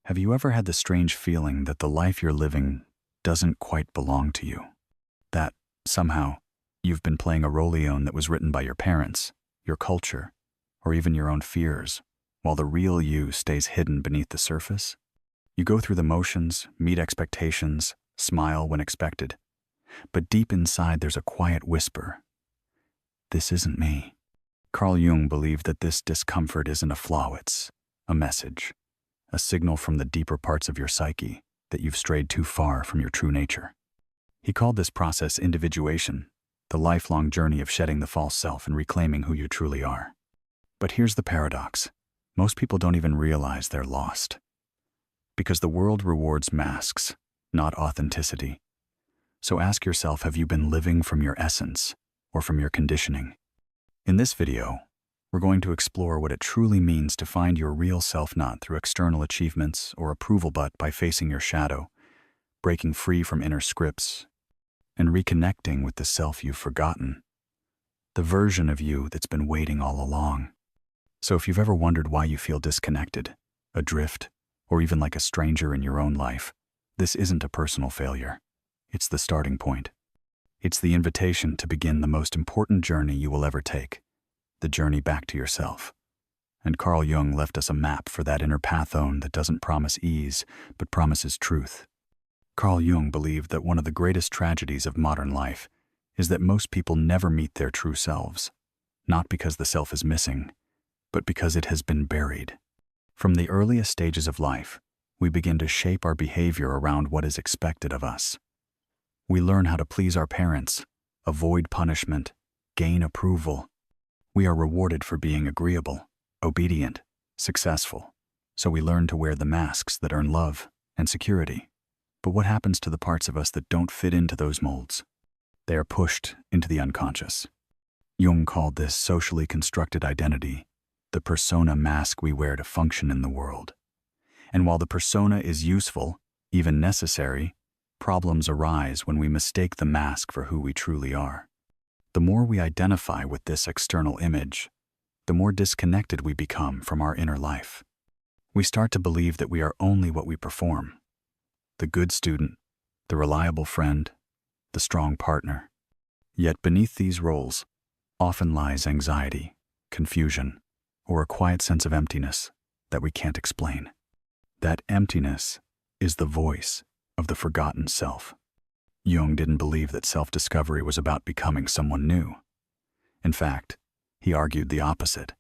Have you ever had the strange feeling that the life you're living doesn't quite belong to you? That, somehow, you've been playing a role that was written by your parents, your culture, or even your own fears, while the real you stays hidden beneath the surface? You go through the motions, meet expectations, smile when expected, but deep inside there's a quiet whisper. This isn't me. Carl Jung believed that this discomfort isn't a flaw, it's a message, a signal from the deeper parts of your psyche that you've strayed too far from your true nature. He called this process individuation, the lifelong journey of shedding the false self and reclaiming who you truly are. But here's the paradox. Most people don't even realize they're lost. Because the world rewards masks, not authenticity. So ask yourself, have you been living from your essence or from your conditioning? In this video, we're going to explore what it truly means to find your real self, not through external achievements or approval, but by facing your shadow, breaking free from inner scripts, and reconnecting with the self you've forgotten, the version of you that's been waiting all along. So if you've ever wondered why you feel disconnected, adrift, or even like a stranger in your own life, this isn't a personal failure. It's the starting point. It's the invitation to begin the most important journey you will ever take, the journey back to yourself. And Carl Jung left us a map for that inner pathone that doesn't promise ease, but promises truth. Carl Jung believed that one of the greatest tragedies of modern life is that most people never meet their true selves, not because the self is missing, but because it has been buried. From the earliest stages of life, we begin to shape our behavior around what is expected of us. We learn how to please our parents, avoid punishment, gain approval. We are rewarded for being agreeable, obedient, successful. So we learn to wear the masks that earn love and security. But what happens to the parts of us that don't fit into those molds? They are pushed into the unconscious. Jung called this socially constructed identity, the persona mask we wear to function in the world. And while the persona is useful, even necessary, problems arise when we mistake the mask for who we truly are. The more we identify with this external image, the more disconnected we become from our inner life. We start to believe that we are only what we perform. The good student, the reliable friend, the strong partner. Yet beneath these roles often lies anxiety, confusion, or a quiet sense of emptiness that we can't explain. That emptiness is the voice of the forgotten self. Jung didn't believe that self-discovery was about becoming someone new. In fact, he argued the opposite.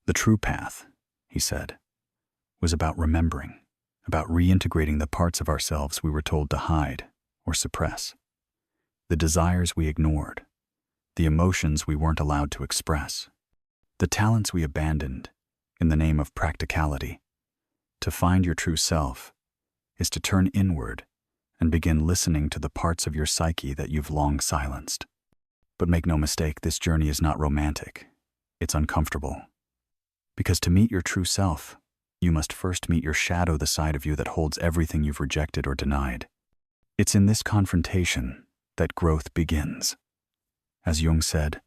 The true path, he said, was about remembering, about reintegrating the parts of ourselves we were told to hide or suppress, the desires we ignored, the emotions we weren't allowed to express, the talents we abandoned in the name of practicality. To find your true self is to turn inward and begin listening to the parts of your psyche that you've long silenced. But make no mistake, this journey is not romantic. It's uncomfortable. Because to meet your true self, you must first meet your shadow, the side of you that holds everything you've rejected or denied. It's in this confrontation that growth begins. As Jung said,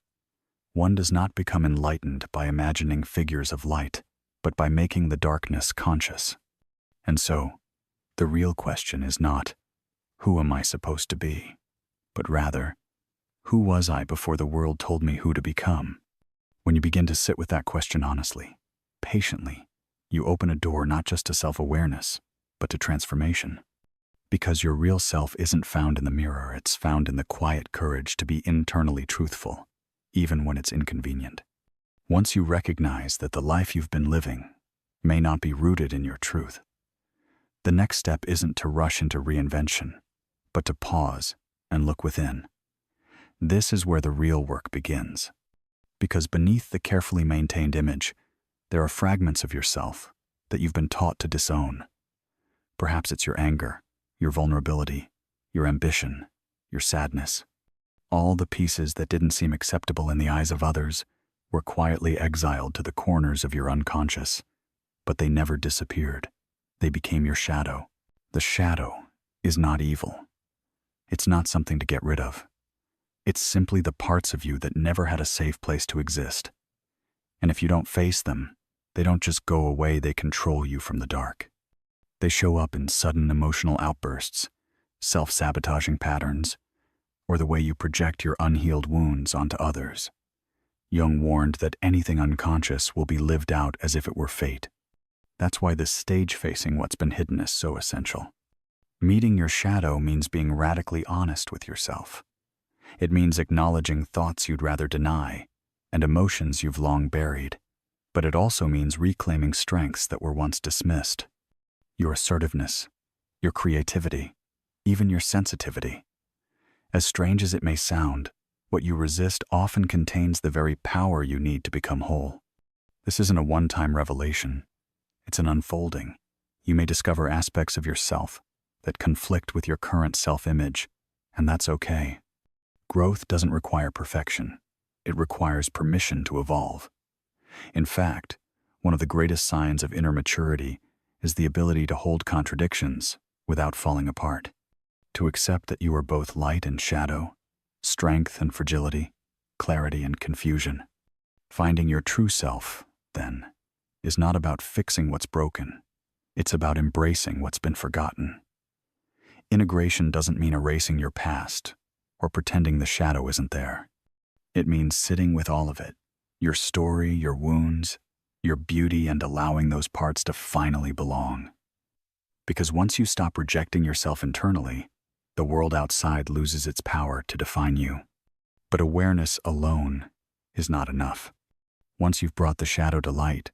one does not become enlightened by imagining figures of light, but by making the darkness conscious. And so, the real question is not, who am I supposed to be? But rather, who was I before the world told me who to become? When you begin to sit with that question honestly, patiently, you open a door not just to self-awareness, but to transformation. Because your real self isn't found in the mirror, it's found in the quiet courage to be internally truthful, even when it's inconvenient. Once you recognize that the life you've been living may not be rooted in your truth, the next step isn't to rush into reinvention, but to pause and look within. This is where the real work begins. Because beneath the carefully maintained image, there are fragments of yourself that you've been taught to disown. Perhaps it's your anger, your vulnerability, your ambition, your sadness. All the pieces that didn't seem acceptable in the eyes of others were quietly exiled to the corners of your unconscious, but they never disappeared. They became your shadow. The shadow is not evil. It's not something to get rid of. It's simply the parts of you that never had a safe place to exist. And if you don't face them, they don't just go away, they control you from the dark. They show up in sudden emotional outbursts, self-sabotaging patterns, or the way you project your unhealed wounds onto others. Jung warned that anything unconscious will be lived out as if it were fate. That's why this stage facing what's been hidden is so essential. Meeting your shadow means being radically honest with yourself. It means acknowledging thoughts you'd rather deny and emotions you've long buried. But it also means reclaiming strengths that were once dismissed. Your assertiveness, your creativity, even your sensitivity. As strange as it may sound, what you resist often contains the very power you need to become whole. This isn't a one-time revelation. It's an unfolding. You may discover aspects of yourself that conflict with your current self-image, and that's okay. Growth doesn't require perfection. It requires permission to evolve. In fact, one of the greatest signs of inner maturity is the ability to hold contradictions without falling apart. To accept that you are both light and shadow, strength and fragility, clarity and confusion. Finding your true self, then, is not about fixing what's broken. It's about embracing what's been forgotten. Integration doesn't mean erasing your past or pretending the shadow isn't there. It means sitting with all of it, your story, your wounds, your beauty, and allowing those parts to finally belong. Because once you stop rejecting yourself internally, the world outside loses its power to define you. But awareness alone is not enough. Once you've brought the shadow to light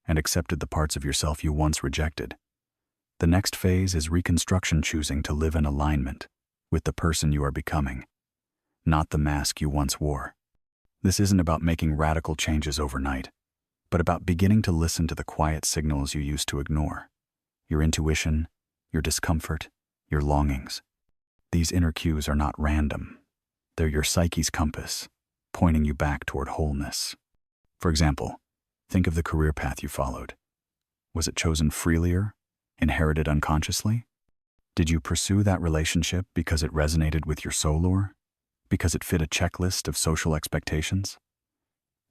and accepted the parts of yourself you once rejected, the next phase is reconstruction, choosing to live in alignment with the person you are becoming, not the mask you once wore. This isn't about making radical changes overnight, but about beginning to listen to the quiet signals you used to ignore. Your intuition, your discomfort, your longings. These inner cues are not random. They're your psyche's compass, pointing you back toward wholeness. For example, think of the career path you followed. Was it chosen freely or inherited unconsciously? Did you pursue that relationship because it resonated with your soul, or because it fit a checklist of social expectations?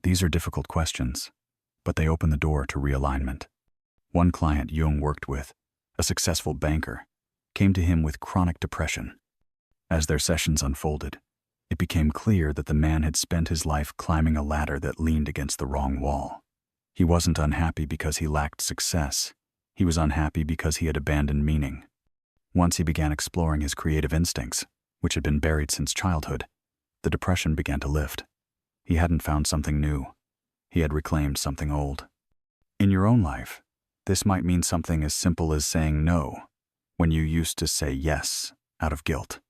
These are difficult questions, but they open the door to realignment. One client Jung worked with, a successful banker, came to him with chronic depression. As their sessions unfolded, it became clear that the man had spent his life climbing a ladder that leaned against the wrong wall. He wasn't unhappy because he lacked success. He was unhappy because he had abandoned meaning. Once he began exploring his creative instincts, which had been buried since childhood, the depression began to lift. He hadn't found something new. He had reclaimed something old. In your own life, this might mean something as simple as saying no when you used to say yes out of guilt.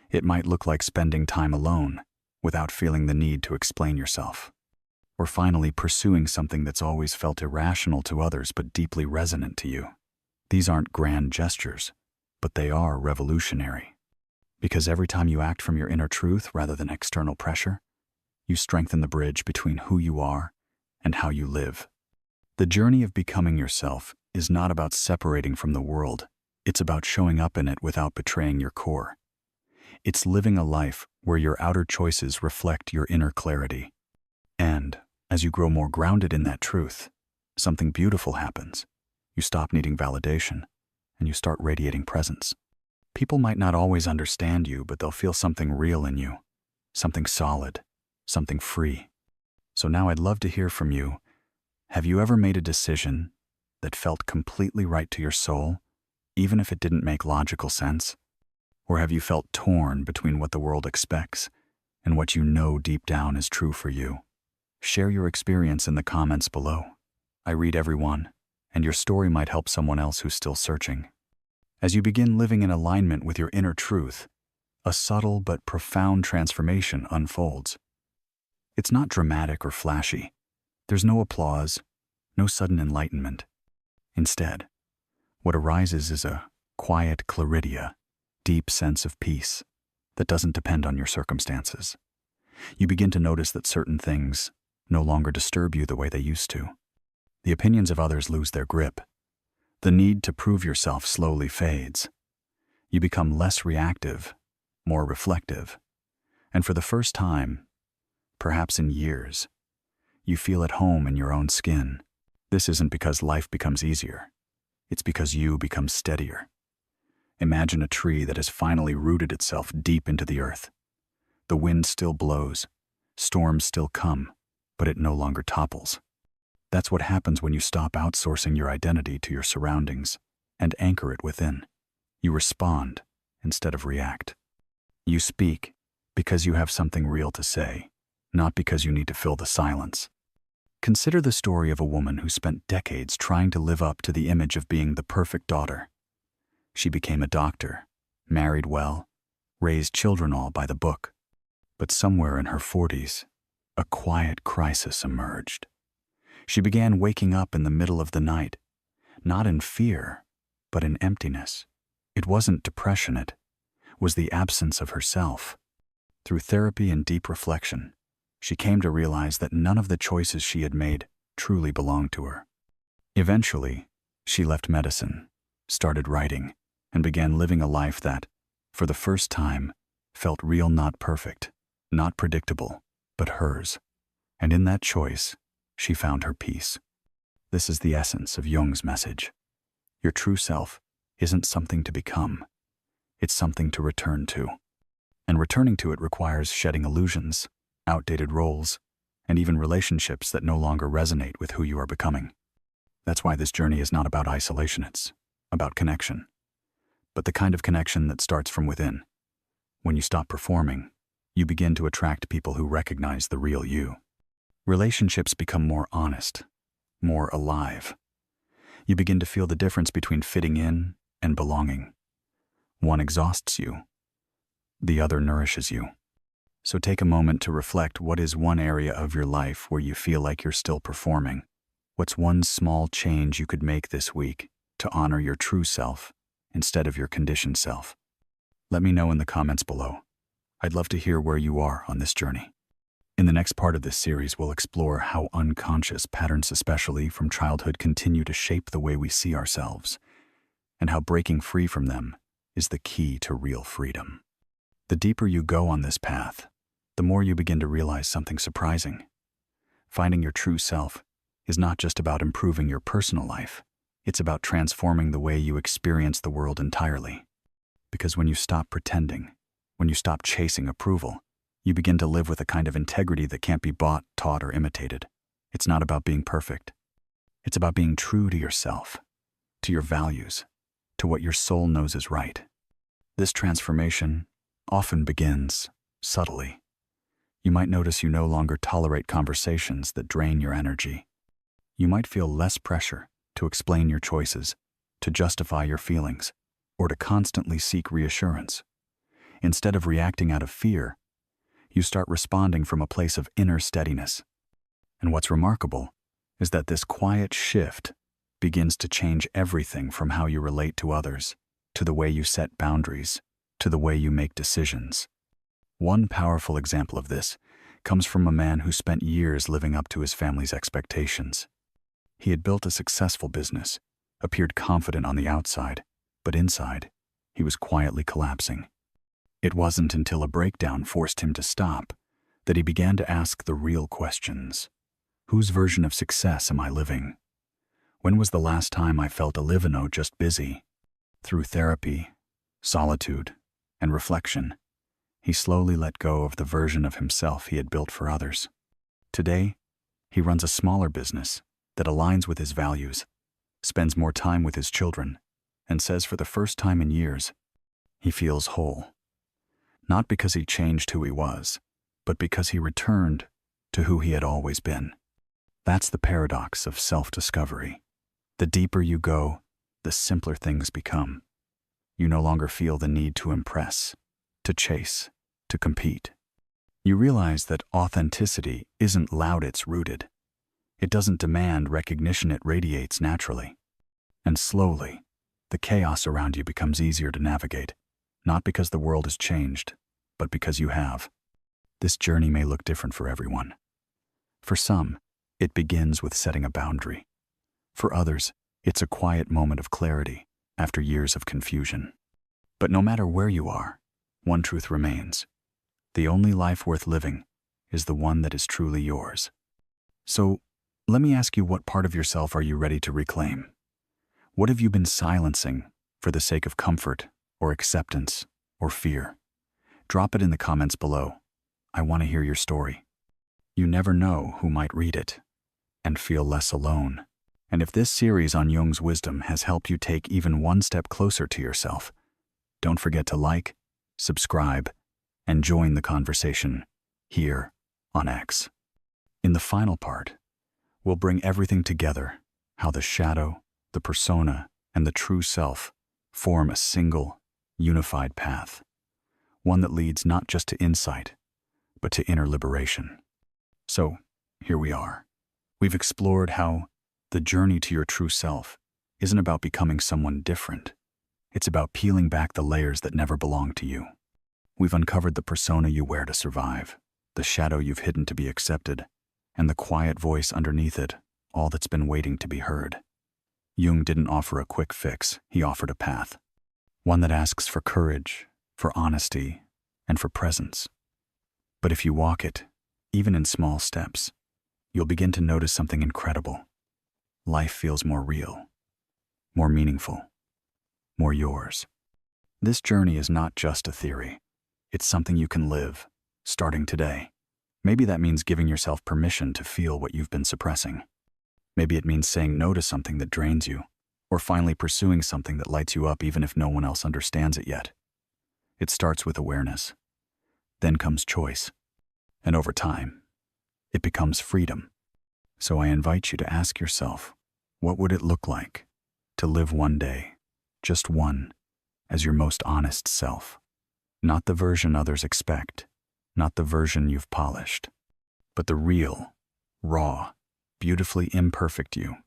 It might look like spending time alone without feeling the need to explain yourself. Or finally pursuing something that's always felt irrational to others but deeply resonant to you. These aren't grand gestures, but they are revolutionary. Because every time you act from your inner truth rather than external pressure, you strengthen the bridge between who you are and how you live. The journey of becoming yourself is not about separating from the world. It's about showing up in it without betraying your core. It's living a life where your outer choices reflect your inner clarity. And as you grow more grounded in that truth, something beautiful happens. You stop needing validation, and you start radiating presence. People might not always understand you, but they'll feel something real in you, something solid, something free. So now I'd love to hear from you. Have you ever made a decision that felt completely right to your soul, even if it didn't make logical sense? Or have you felt torn between what the world expects and what you know deep down is true for you? Share your experience in the comments below. I read every one, and your story might help someone else who's still searching. As you begin living in alignment with your inner truth, a subtle but profound transformation unfolds. It's not dramatic or flashy. There's no applause, no sudden enlightenment. Instead, what arises is a quiet claridia, deep sense of peace that doesn't depend on your circumstances. You begin to notice that certain things no longer disturb you the way they used to. The opinions of others lose their grip. The need to prove yourself slowly fades. You become less reactive, more reflective. And for the first time, perhaps in years, you feel at home in your own skin. This isn't because life becomes easier. it's because you become steadier. Imagine a tree that has finally rooted itself deep into the earth. The wind still blows, storms still come, but it no longer topples. That's what happens when you stop outsourcing your identity to your surroundings and anchor it within. You respond instead of react. You speak because you have something real to say, not because you need to fill the silence. Consider the story of a woman who spent decades trying to live up to the image of being the perfect daughter. She became a doctor, married well, raised children all by the book. But somewhere in her 40s, a quiet crisis emerged. She began waking up in the middle of the night, not in fear, but in emptiness. It wasn't depression, it was the absence of herself. Through therapy and deep reflection, she came to realize that none of the choices she had made truly belonged to her. Eventually, she left medicine, started writing, and began living a life that, for the first time, felt real, not perfect, not predictable, but hers. And in that choice, she found her peace. This is the essence of Jung's message. Your true self isn't something to become. It's something to return to. And returning to it requires shedding illusions, outdated roles, and even relationships that no longer resonate with who you are becoming. That's why this journey is not about isolation, it's about connection. But the kind of connection that starts from within. When you stop performing, you begin to attract people who recognize the real you. Relationships become more honest, more alive. You begin to feel the difference between fitting in and belonging. One exhausts you, the other nourishes you. So take a moment to reflect, what is one area of your life where you feel like you're still performing? What's one small change you could make this week to honor your true self instead of your conditioned self? Let me know in the comments below. I'd love to hear where you are on this journey. In the next part of this series, we'll explore how unconscious patterns, especially from childhood, continue to shape the way we see ourselves, and how breaking free from them is the key to real freedom. The deeper you go on this path, the more you begin to realize something surprising. Finding your true self is not just about improving your personal life, it's about transforming the way you experience the world entirely. Because when you stop pretending, when you stop chasing approval, you begin to live with a kind of integrity that can't be bought, taught, or imitated. It's not about being perfect. It's about being true to yourself, to your values, to what your soul knows is right. This transformation often begins subtly. You might notice you no longer tolerate conversations that drain your energy. You might feel less pressure to explain your choices, to justify your feelings, or to constantly seek reassurance. Instead of reacting out of fear, you start responding from a place of inner steadiness. And what's remarkable is that this quiet shift begins to change everything, from how you relate to others, to the way you set boundaries, to the way you make decisions. One powerful example of this comes from a man who spent years living up to his family's expectations. He had built a successful business, appeared confident on the outside, but inside, he was quietly collapsing. It wasn't until a breakdown forced him to stop that he began to ask the real questions. Whose version of success am I living? When was the last time I felt alive, just busy? Through therapy, solitude, and reflection, he slowly let go of the version of himself he had built for others. Today, he runs a smaller business that aligns with his values, spends more time with his children, and says for the first time in years, he feels whole. Not because he changed who he was, but because he returned to who he had always been. That's the paradox of self-discovery. The deeper you go, the simpler things become. You no longer feel the need to impress, to chase, to compete. You realize that authenticity isn't loud, it's rooted. It doesn't demand recognition, it radiates naturally. And slowly, the chaos around you becomes easier to navigate, not because the world has changed, but because you have. This journey may look different for everyone. For some, it begins with setting a boundary. For others, it's a quiet moment of clarity after years of confusion. But no matter where you are, one truth remains. The only life worth living is the one that is truly yours. So, let me ask you, what part of yourself are you ready to reclaim? What have you been silencing for the sake of comfort or acceptance or fear? Drop it in the comments below. I want to hear your story. You never know who might read it and feel less alone. And if this series on Jung's wisdom has helped you take even one step closer to yourself, don't forget to like, subscribe, and join the conversation here on X. In the final part, we'll bring everything together, how the shadow, the persona, and the true self form a single, unified path, one that leads not just to insight, but to inner liberation. So, here we are. We've explored how the journey to your true self isn't about becoming someone different. It's about peeling back the layers that never belonged to you. We've uncovered the persona you wear to survive, the shadow you've hidden to be accepted, and the quiet voice underneath it, all that's been waiting to be heard. Jung didn't offer a quick fix, he offered a path. One that asks for courage, for honesty, and for presence. But if you walk it, even in small steps, you'll begin to notice something incredible. Life feels more real, more meaningful, more yours. This journey is not just a theory. It's something you can live, starting today. Maybe that means giving yourself permission to feel what you've been suppressing. Maybe it means saying no to something that drains you, or finally pursuing something that lights you up even if no one else understands it yet. It starts with awareness. Then comes choice. And over time, it becomes freedom. So I invite you to ask yourself, what would it look like to live one day, just one, as your most honest self? Not the version others expect, not the version you've polished, but the real, raw, beautifully imperfect you.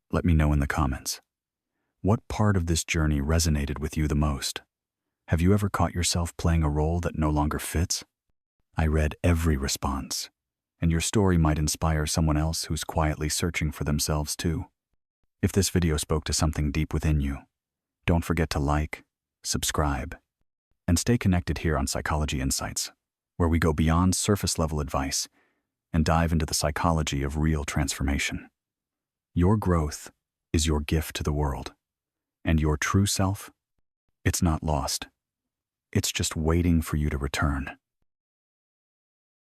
Let me know in the comments. What part of this journey resonated with you the most? Have you ever caught yourself playing a role that no longer fits? I read every response, and your story might inspire someone else who's quietly searching for themselves too. If this video spoke to something deep within you, don't forget to like, subscribe, and stay connected here on Psychology Insights, where we go beyond surface-level advice and dive into the psychology of real transformation. Your growth is your gift to the world, and your true self, it's not lost. It's just waiting for you to return.